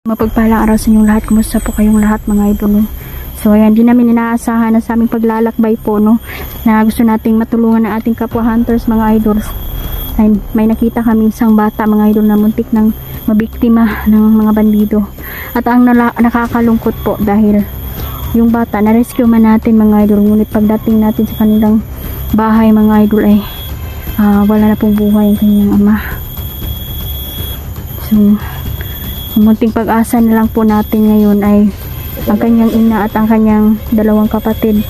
Mapagpalang araw sa inyong lahat. Kumusta po kayong lahat mga idol? So ayan, di namin inaasahan na sa aming paglalakbay po no, na gusto nating matulungan ng ating kapwa hunters mga idol. Ay, may nakita kami isang bata mga idol na muntik ng mabiktima ng mga bandido. At ang nakakalungkot po dahil yung bata na-rescue man natin mga idol, ngunit pagdating natin sa kanilang bahay mga idol ay wala na pong buhay ang kanyang ama. So munting pag-asa na lang po natin ngayon ay ang kanyang ina at ang kanyang dalawang kapatid.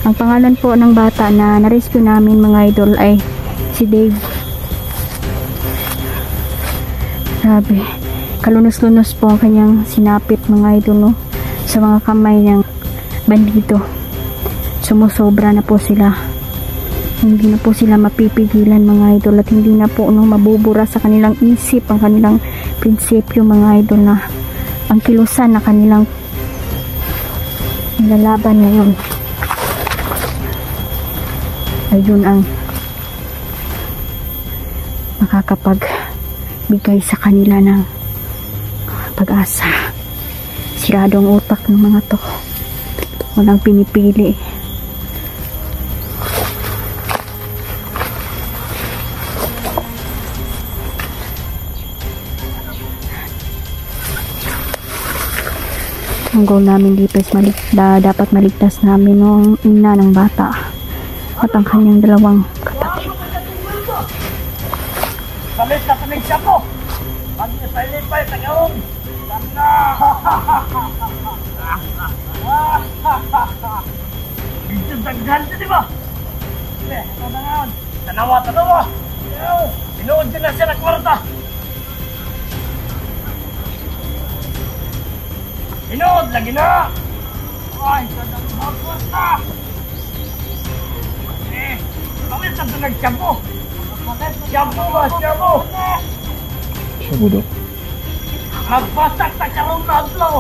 Ang pangalan po ng bata na na-rescue namin mga idol ay si Dave. Grabe, kalunos-lunos po ang kanyang sinapit mga idol no, sa mga kamay ng bandido. Sumusobra na po sila. Hindi na po sila mapipigilan mga idol at hindi na po no, mabubura sa kanilang isip ang kanilang prinsipyo mga idol na ang kilusan na kanilang nilalaban ngayon ay yun ang makakapagbigay sa kanila ng pag-asa. Siradong utak ng mga to, walang pinipili. Ang goal namin dito is dapat maligtas namin ang ina ng bata at ang kanyang dalawang kapatid. Salit na siya po! Pag-ilipay, tagaon! Tanda! Dito daghan din, di ba? Sige, ito na nga. Tanawa! Pinuod din na siya ng kwarta! Inood lagi na! Ay, sadang hapos na! Bakit sa ito nag-shampoo? Shampoo ba? Shampoo! Shampoo daw? Magpasak sa karong na adlaw!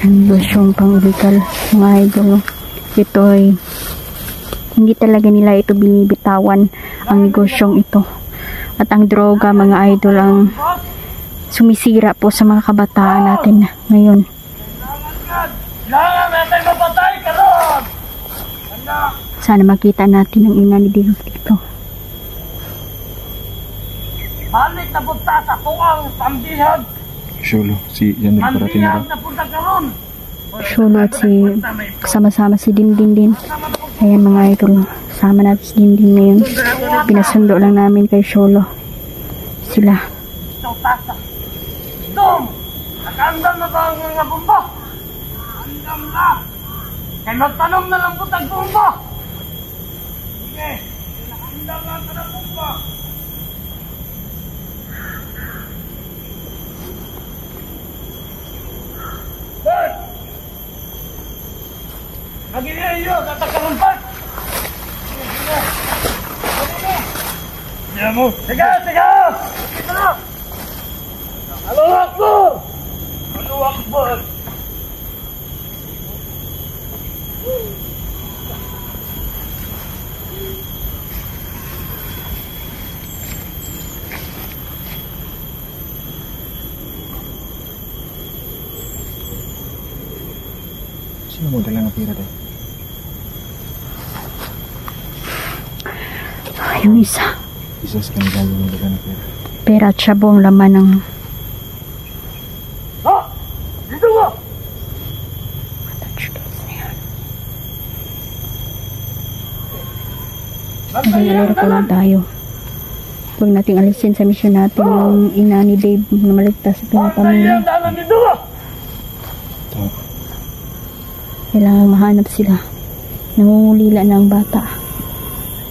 Ang losyong pang-illegal mga idol. Ito ay hindi talaga nila ito binibitawan ang negosyong ito. At ang droga mga idol ang sumisira po sa mga kabataan natin ngayon. Kailangan natin mapatay karon! Sana makita natin ang ina ni Dave dito. Balik na punta sa tuwang pambihag! Sholo, si Jan parating na. Pambihag na punta karon! Sholo at si kasama-sama si Dindin din. Ayan mga idol, sama natin si Dindin ngayon. Pinasundo lang namin kay Sholo sila. Dom! Nakaandam na ba ang mga bomba? Andam na! Kaya magtanong na lang po tag-bomba! Sige, nakaandam na ka na bomba! Sir! Nagiging iyo, natakarumpat! Sige mo! Sige! Ito na! Allahu Akbar! Allahu Akbar! Sino mo dala ng pira daw? Yung isa. Isa sa kanila yung dala ng pira. Pera at syabo ang laman ng Dito mo! Nag-alala ko lang tayo. Huwag nating alisin sa misyon natin yung ina ni Dave na maligtas sa pinapamilya. Kailangan mahanap sila. Nangungulila na ang bata.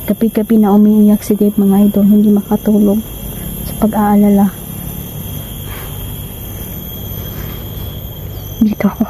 Gabi-gabi na umiiyak si Dave mga idol, hindi makatulog sa pag-aalala. Dito ako.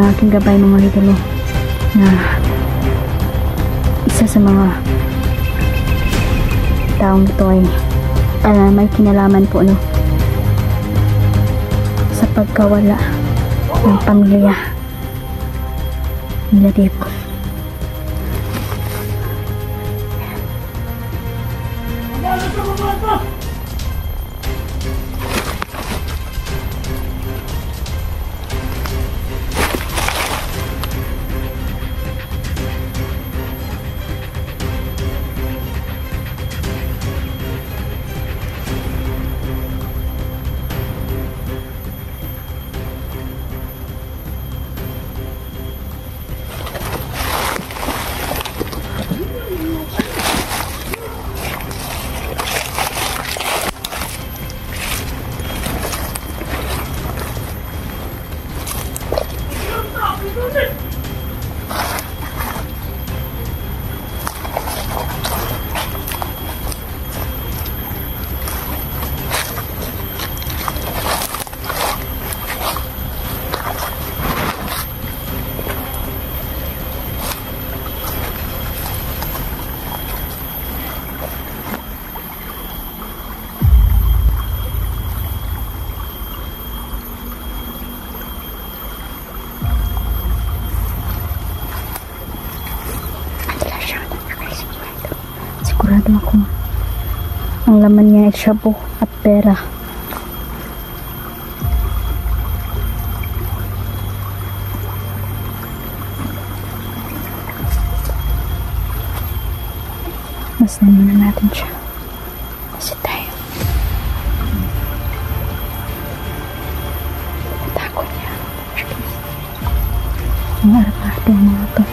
ng aking gabay mga idol na isa sa mga taong ito ay may kinalaman po sa pagkawala ng pamilya nila Dave. Sigurado ako ang laman niya ay shabu at pera. Mas naman natin siya kasi tayo natakot niya ang arapado mga to.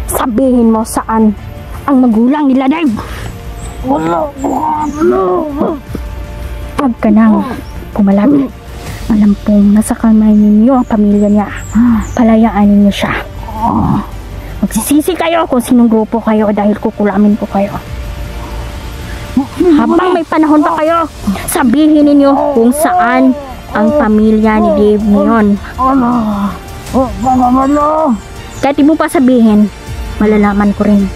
Sabihin mo saan ang magulang nila, Dave. Wala. Huwag ka nang pumalapit. Alam pong nasa kamay ninyo ang pamilya niya. Palayaan ninyo siya. Magsisisi kayo kung sinong grupo kayo dahil kukulamin ko kayo. Habang may panahon pa kayo, sabihin ninyo kung saan ang pamilya ni Dave ngayon. Kahit di mo pa sabihin, malalaman ko rin.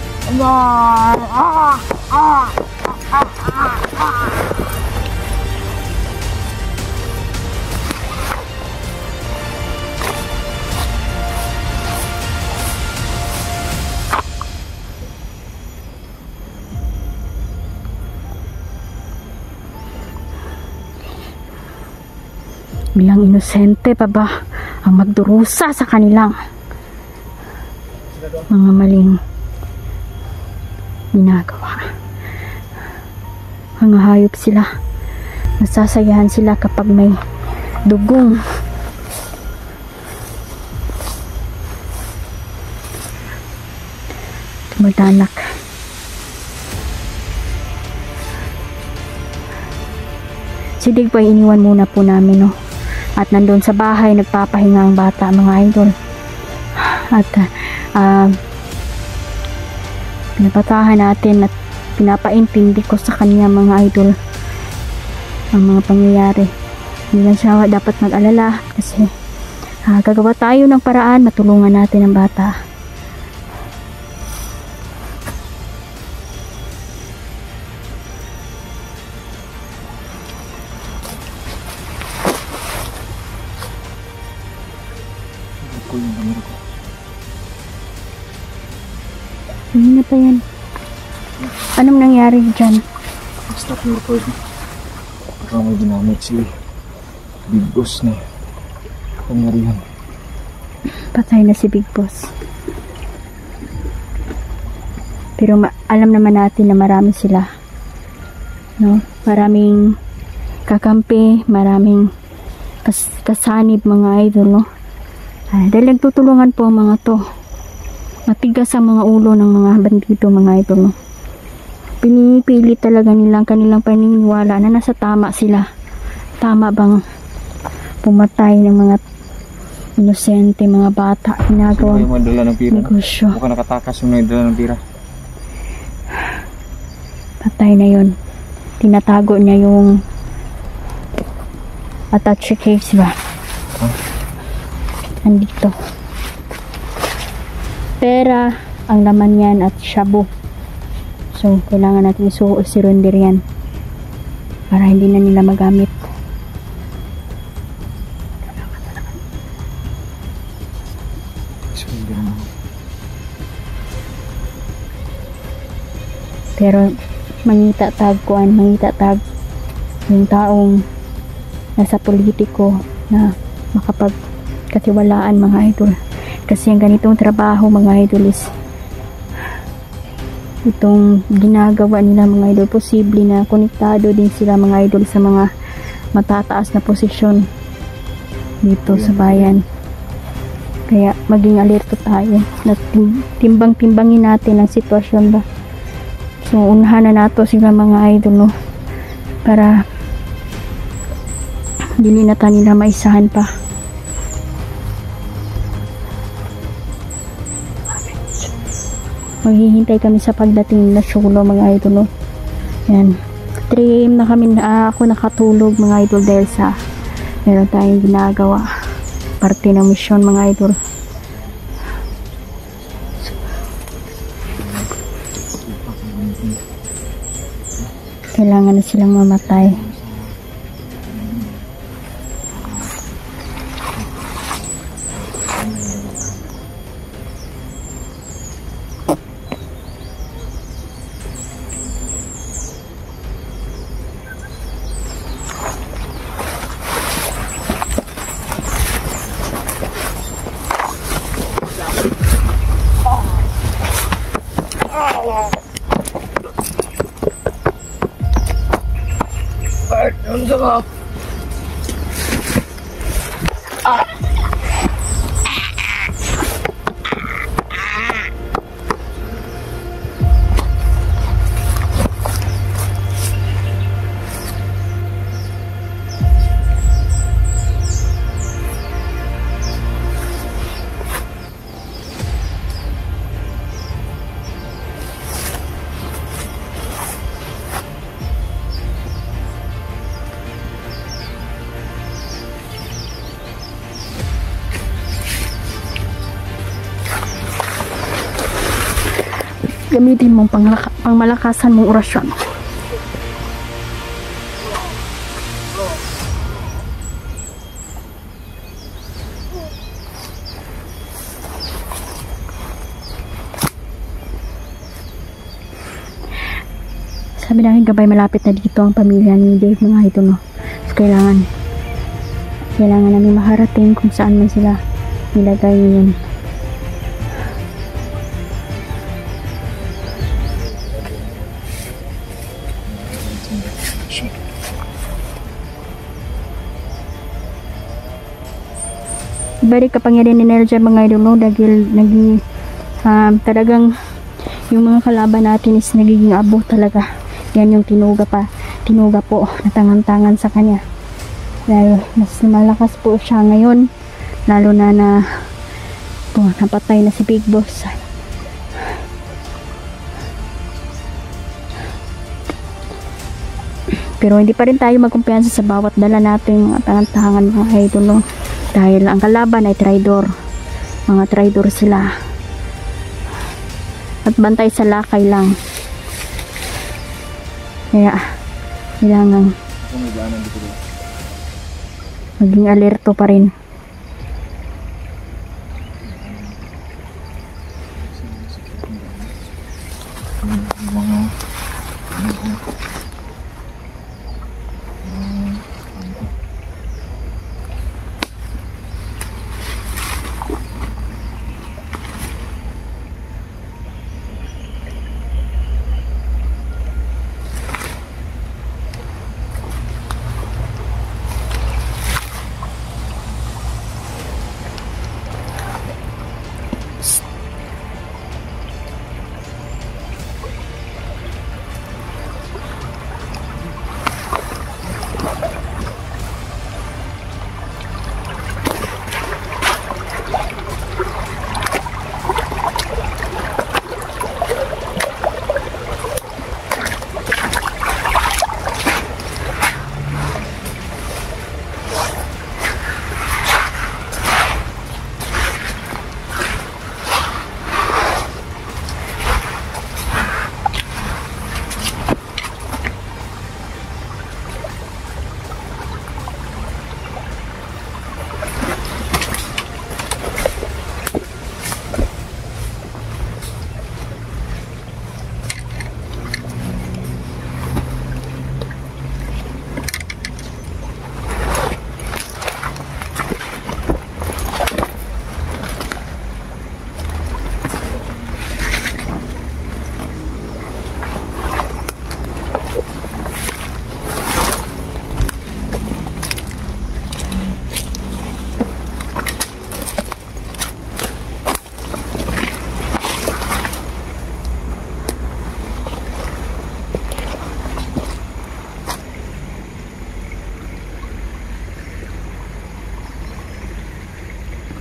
Bilang inosente pa ba ang magdurusa sa kanilang mga maling ginagawa. Mga hayop sila. Nasasayahan sila kapag may dugong. Tumadanak. Si Dig pa iniwan muna po namin, no? At nandun sa bahay nagpapahinga ang bata, mga idol. At pinapatahan natin at pinapaintindi ko sa kanya, mga idol, ang mga pangyayari. Hindi lang siya dapat mag-alala kasi gagawa tayo ng paraan, matulungan natin ang bata. Hindi na pa yan. Anong nangyari dyan? Stop your recording. Baka may ginamit si Big Boss na pangyarihan. Patay na si Big Boss. Pero alam naman natin na marami sila. No? Maraming kakampi, maraming kasanib mga idol, no? Dahil nagtutulungan po ang mga to. Matigas ang mga ulo ng mga bandido mga idol, no? Pinipili talaga nilang kanilang paniniwala na nasa tama sila. Tama bang pumatay ng mga inosente, mga bata, ginagawang negosyo. Mukhang nakatakas yung nagdala ng pira. Patay na yun. Tinatago niya yung attache case ba? Andito. Pera ang laman yan at shabu. So, kailangan natin surrender yan para hindi na nila magamit. Pero mangita tag yung taong nasa politiko na makapagkatiwalaan mga idol. Kasi ang ganitong trabaho mga idol is itong ginagawa nila mga idol, posible na konektado din sila mga idol sa mga matataas na posisyon dito sa bayan. Kaya maging alerto tayo na timbang-timbangin natin ang sitwasyon ba. So unahan na nato sila mga idol, no? Para dili na ta nila maisahan pa. Maghihintay kami sa pagdating na syulo mga idol, no? Yan. 3 AM na kami ako nakatulog mga idol dahil sa meron tayong ginagawa. Parte ng mission mga idol. Kailangan na silang mamatay. Gamitin mong pangmalakasan mong orasyon. Sabi namin gabay malapit na dito ang pamilya ni Dave mga ito, no? So kailangan namin maharating kung saan man sila nilagay yun. Very kapangyarihan ni energy mga idol, no? Dahil naging talagang yung mga kalaban natin is nagiging abo talaga. Yan yung tinuga po na tangan-tangan sa kanya. Dahil mas malakas po siya ngayon, lalo na napatay na si Big Boss. Pero hindi pa rin tayo magkumpiyansa sa bawat dala natin mga tangan-tangan mga idol, no? Dahil ang kalaban ay traidor. Mga traidor sila. At bantay sa lakay lang. Kaya kailangan maging alerto pa rin.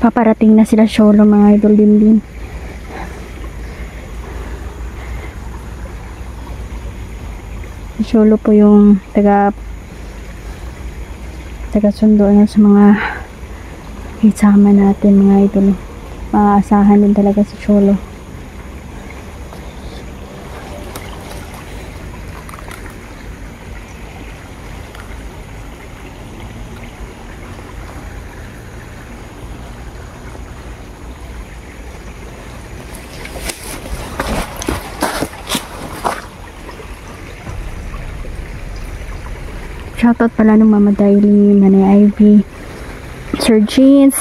paparating na sila solo mga idol din. Solo po yung taga sundo na sa mga isama natin mga idol. Maaasahan din talaga si Cholo. Shoutout pala ng Mama Daily, Nanay Ivy, Sir Jeans,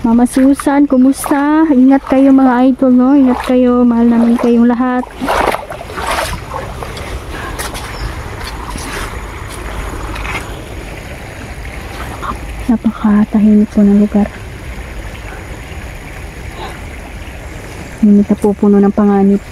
Mama Susan, kumusta? Ingat kayo mga idol, no? Ingat kayo, mahal namin kayong lahat. Napakatahimik po ng lugar. Hindi na pupuno ng panganib.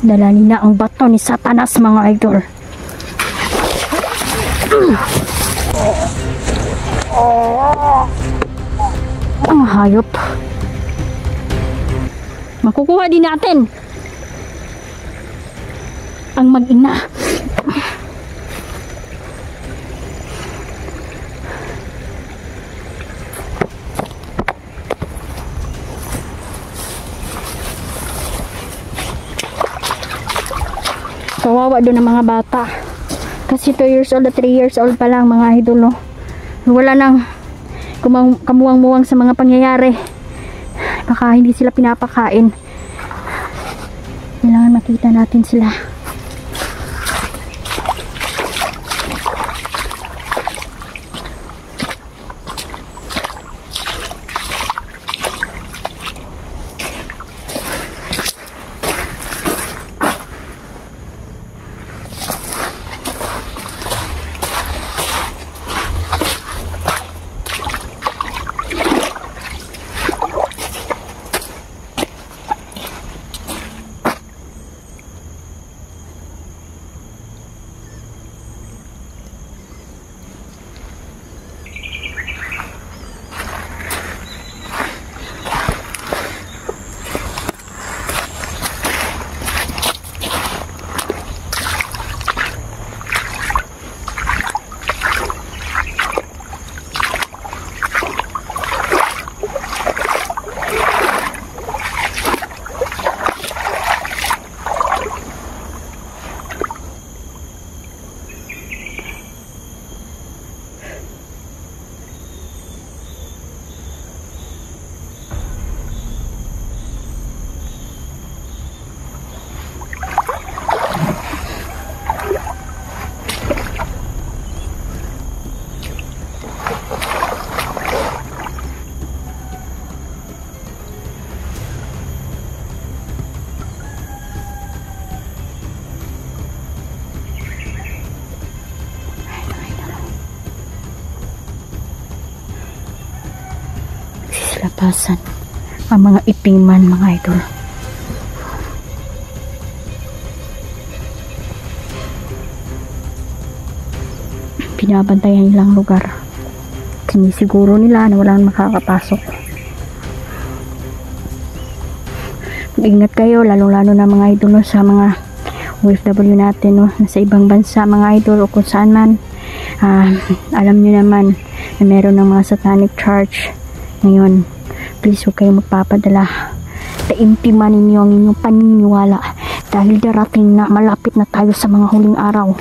Dala nila ang bato ni Satanas mga idol. Ang hayop. Makukuha din natin ang mag-ina. Kawawa doon ang mga bata. Kasi 2 years old at 3 years old pa lang mga idol, no? Wala nang kamuwang-muwang sa mga pangyayari. Baka hindi sila pinapakain. Kailangan makita natin sila. Lapasan ang mga itiman mga idol. Binabantayan nilang lugar. Sinisiguro nila na walang makakapasok. Ingat kayo, lalong-lalo na mga idol sa mga OFW natin, no, nasa ibang bansa mga idol o kung saan man. Alam nyo naman na meron ng mga satanic church ngayon. Please huwag kayong magpapadala. Taimtiman ninyo ang inyong paniniwala dahil darating na, malapit na tayo sa mga huling araw.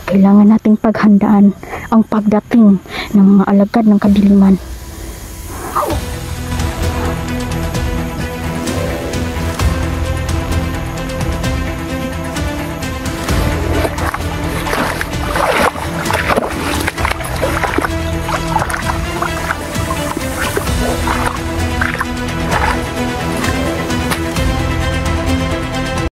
Kailangan nating paghandaan ang pagdating ng mga alagad ng kadiliman.